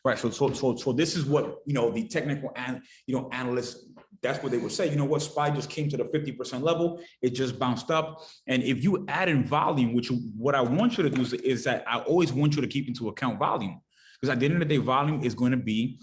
right? So this is what, the technical and, analysts, that's what they would say. You know what, SPY just came to the 50% level. It just bounced up. And if you add in volume, which what I want you to do is that I always want you to keep into account volume. Because at the end of the day, volume is going to be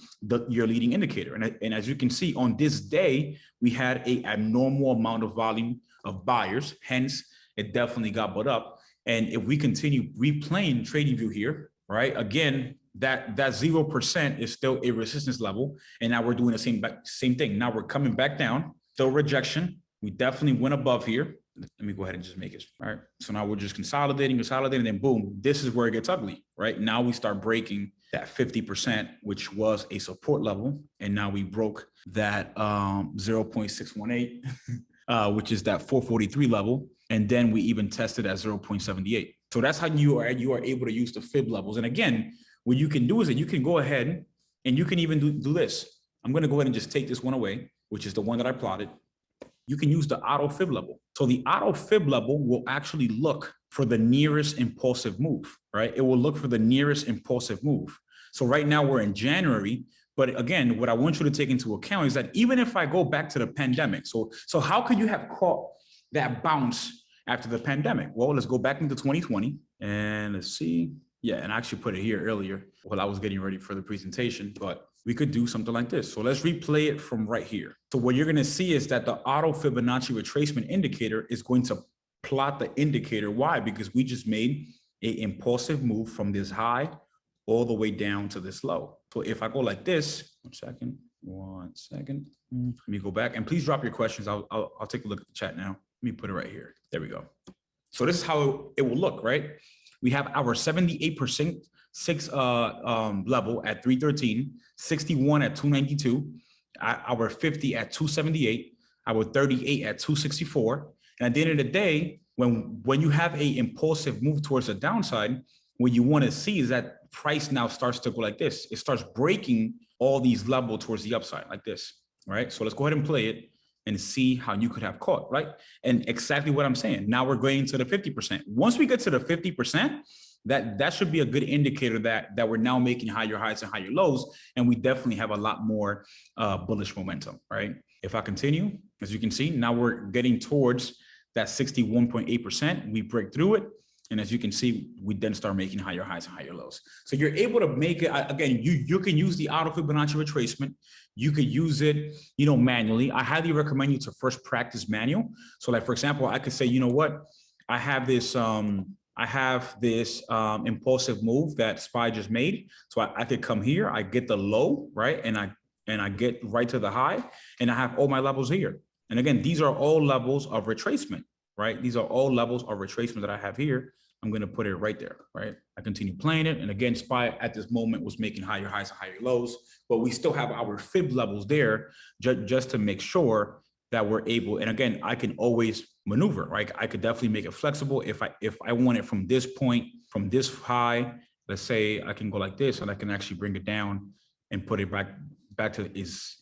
your leading indicator. And as you can see, on this day, we had a abnormal amount of volume of buyers. Hence, it definitely got bought up. And if we continue replaying TradingView here, right, again, that 0% is still a resistance level. And now we're doing the same thing. Now we're coming back down, still rejection. We definitely went above here. Let me go ahead and just make it. All right. So now we're just consolidating, and then boom, this is where it gets ugly, right? Now we start breaking that 50%, which was a support level. And now we broke that 0.618, which is that 443 level. And then we even tested at 0.78. So that's how you are able to use the fib levels. And again, what you can do is that you can go ahead and you can even do this. I'm going to go ahead and just take this one away, which is the one that I plotted. You can use the auto fib level. So the auto fib level will actually look for the nearest impulsive move, right? It will look for the nearest impulsive move. So right now we're in January, but again, what I want you to take into account is that even if I go back to the pandemic, so how could you have caught that bounce after the pandemic? Well, let's go back into 2020 and let's see. Yeah, and I actually put it here earlier while I was getting ready for the presentation, but we could do something like this. So let's replay it from right here. So what you're going to see is that the auto Fibonacci retracement indicator is going to plot the indicator. Why? Because we just made an impulsive move from this high all the way down to this low. So if I go like this, one second, let me go back, and please drop your questions. I'll take a look at the chat now. Let me put it right here. There we go. So this is how it will look, right? We have our 78% level at 313, 61 at 292, our 50 at 278, our 38 at 264. And at the end of the day, when you have a impulsive move towards the downside, what you want to see is that price now starts to go like this. It starts breaking all these levels towards the upside like this, right? So let's go ahead and play it and see how you could have caught, right? And exactly what I'm saying. Now we're going to the 50%. Once we get to the 50%, that should be a good indicator that we're now making higher highs and higher lows. And we definitely have a lot more bullish momentum, right? If I continue, as you can see, now we're getting towards that 61.8%. We break through it. And as you can see, we then start making higher highs and higher lows. So you're able to make it, again, you can use the auto Fibonacci retracement. You could use it, manually. I highly recommend you to first practice manual. So like, for example, I could say, you know what, I have this impulsive move that SPY just made. So I could come here, I get the low, right? And I get right to the high, and I have all my levels here. And again, these are all levels of retracement, right? These are all levels of retracement that I have here. I'm going to put it right there, right? I continue playing it. And again, SPY at this moment was making higher highs and higher lows, but we still have our fib levels there just to make sure that we're able. And again, I can always maneuver, right? I could definitely make it flexible. If I want it from this point, from this high, let's say I can go like this, and I can actually bring it down and put it back to its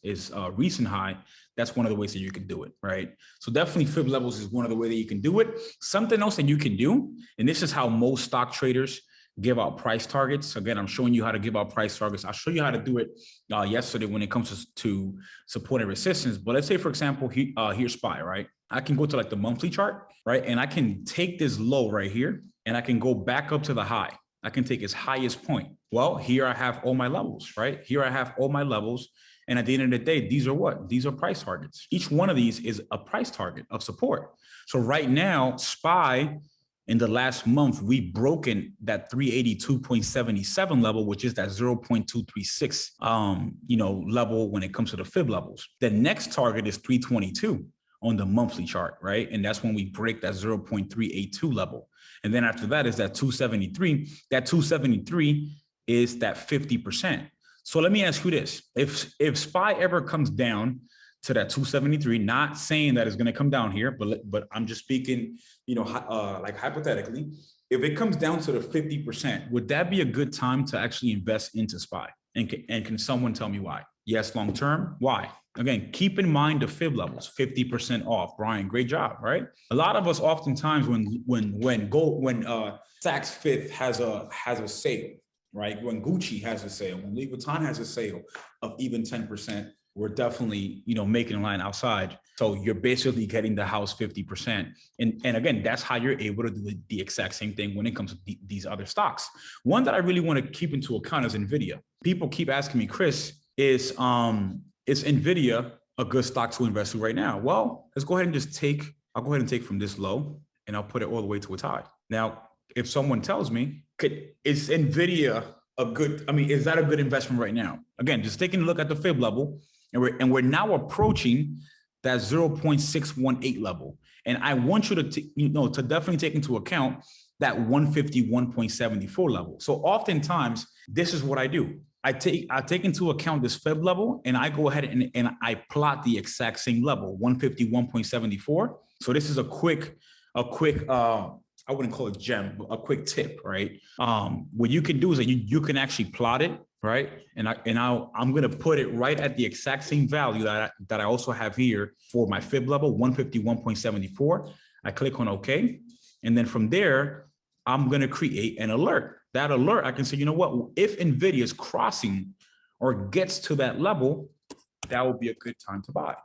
recent high. That's one of the ways that you can do it, right? So definitely fib levels is one of the ways that you can do it. Something else that you can do, and this is how most stock traders give out price targets. Again, I'm showing you how to give out price targets. I'll show you how to do it yesterday when it comes to support and resistance. But let's say, for example, here's SPY, right? I can go to like the monthly chart, right? And I can take this low right here, and I can go back up to the high. I can take its highest point. Well, here I have all my levels, right? Here I have all my levels. And at the end of the day, these are what? These are price targets. Each one of these is a price target of support. So right now, SPY, in the last month, we've broken that 382.77 level, which is that 0.236, level when it comes to the fib levels. The next target is 322 on the monthly chart, right? And that's when we break that 0.382 level. And then after that is that 273. That 273 is that 50%. So let me ask you this. If SPY ever comes down to that 273, not saying that it's going to come down here, but I'm just speaking, like hypothetically, if it comes down to the 50%, would that be a good time to actually invest into SPY? And can someone tell me why? Yes, long term. Why? Again, keep in mind the fib levels, 50% off. Brian, great job, right? A lot of us oftentimes when Saks Fifth has a sale, right? When Gucci has a sale, when Louis Vuitton has a sale of even 10%, we're definitely, you know, making a line outside. So you're basically getting the house 50%. And again, that's how you're able to do the exact same thing when it comes to these other stocks. One that I really want to keep into account is NVIDIA. People keep asking me, Chris, is NVIDIA a good stock to invest in right now? Well, let's go ahead and just I'll go ahead and take from this low and I'll put it all the way to its high. Now, if someone tells me, is NVIDIA is that a good investment right now? Again, just taking a look at the fib level, and we're now approaching that 0.618 level. And I want you to, to definitely take into account that 151.74 level. So oftentimes, this is what I do. I take into account this fib level, and I go ahead and I plot the exact same level, 151.74. So this is a quick, I wouldn't call it gem, but a quick tip, right? What you can do is that you can actually plot it, right? And I'm going to put it right at the exact same value that I also have here for my fib level, 151.74. I click on OK. And then from there, I'm going to create an alert. That alert, I can say, you know what? If NVIDIA is crossing or gets to that level, that would be a good time to buy,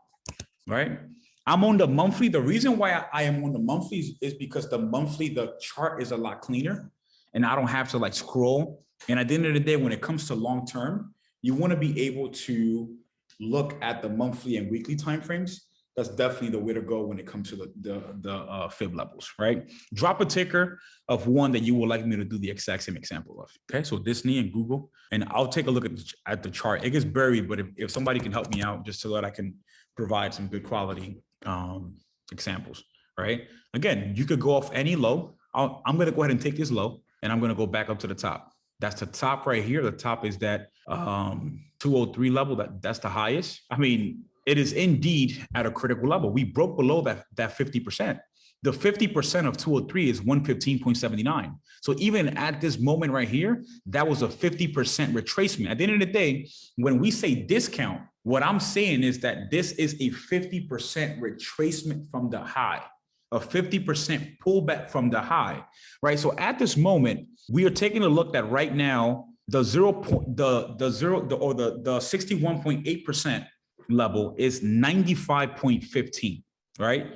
right? I'm on the monthly. The reason why I am on the monthly is because the chart is a lot cleaner and I don't have to like scroll. And at the end of the day, when it comes to long-term, you want to be able to look at the monthly and weekly timeframes. That's definitely the way to go when it comes to the fib levels, right? Drop a ticker of one that you would like me to do the exact same example of. Okay, so Disney and Google, and I'll take a look at the chart. It gets buried, but if somebody can help me out just so that I can provide some good quality examples, right? Again, you could go off any low. I'm going to go ahead and take this low, and I'm going to go back up to the top. That's the top right here. The top is that 203 level. That's the highest. I mean, it is indeed at a critical level. We broke below that 50%. The 50% of 203 is 115.79. So even at this moment right here, that was a 50% retracement. At the end of the day, when we say discount, what I'm saying is that this is a 50% retracement from the high, a 50% pullback from the high, right? So at this moment, we are taking a look at right now, the 61.8% level is 95.15, right?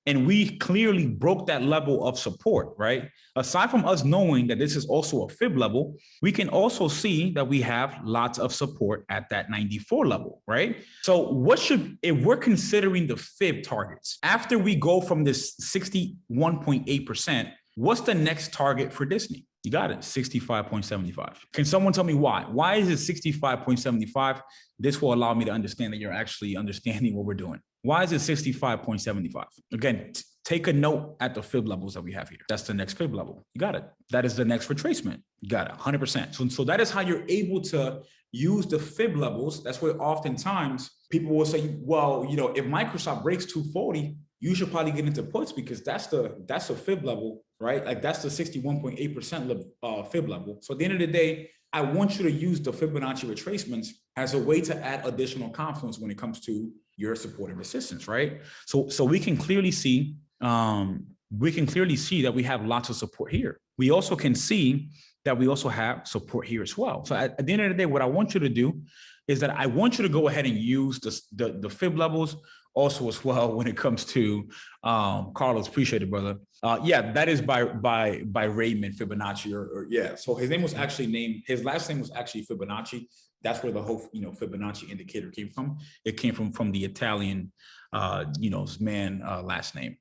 And we clearly broke that level of support, right? Aside from us knowing that this is also a fib level, we can also see that we have lots of support at that 94 level, right? So if we're considering the fib targets, after we go from this 61.8%, what's the next target for Disney? You got it, 65.75. Can someone tell me why? Why is it 65.75? This will allow me to understand that you're actually understanding what we're doing. Why is it 65.75? Again, take a note at the fib levels that we have here. That's the next fib level. You got it. That is the next retracement. You got it, 100%. So that is how you're able to use the fib levels. That's where oftentimes people will say, well, if Microsoft breaks 240, you should probably get into puts because that's a fib level, right? Like that's the 61.8% fib level. So at the end of the day, I want you to use the Fibonacci retracements as a way to add additional confidence when it comes to your support and resistance, right? So we can clearly see that we have lots of support here. We also can see that we also have support here as well. So at the end of the day, what I want you to do is that I want you to go ahead and use the fib levels also as well when it comes to Carlos. Appreciate it, brother. Yeah, that is by Raymond Fibonacci, or yeah. So his name was actually his last name was actually Fibonacci. That's where the whole Fibonacci indicator came from. It came from the Italian last name.